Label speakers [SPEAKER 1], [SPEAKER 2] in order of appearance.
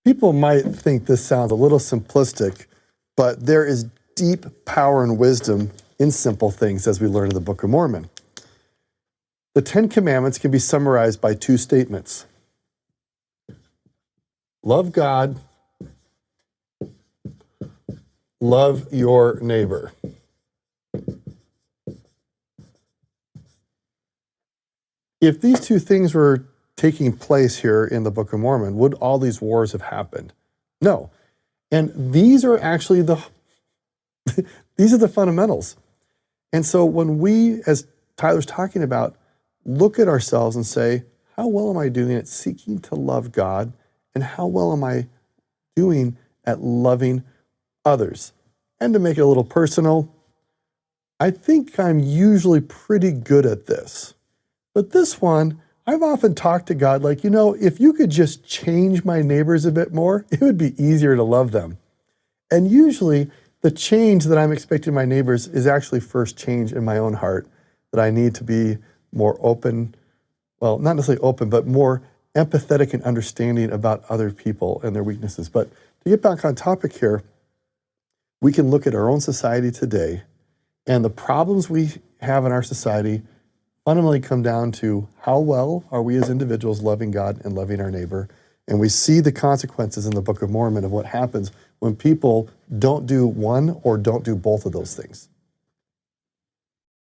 [SPEAKER 1] People might think this sounds a little simplistic, but there is deep power and wisdom in simple things, as we learn in the Book of Mormon. The Ten Commandments can be summarized by two statements. Love God, love your neighbor. If these two things were taking place here in the Book of Mormon, would all these wars have happened? No. And these are actually these are the fundamentals. And so when we, as Tyler's talking about, look at ourselves and say, how well am I doing at seeking to love God? And how well am I doing at loving others? And to make it a little personal, I think I'm usually pretty good at this. But this one, I've often talked to God like, if you could just change my neighbors a bit more, it would be easier to love them. And usually the change that I'm expecting my neighbors is actually first change in my own heart, that I need to be more open, well, not necessarily open, but more empathetic and understanding about other people and their weaknesses. But to get back on topic here, we can look at our own society today, and the problems we have in our society fundamentally come down to how well are we as individuals loving God and loving our neighbor. And we see the consequences in the Book of Mormon of what happens when people don't do one or don't do both of those things.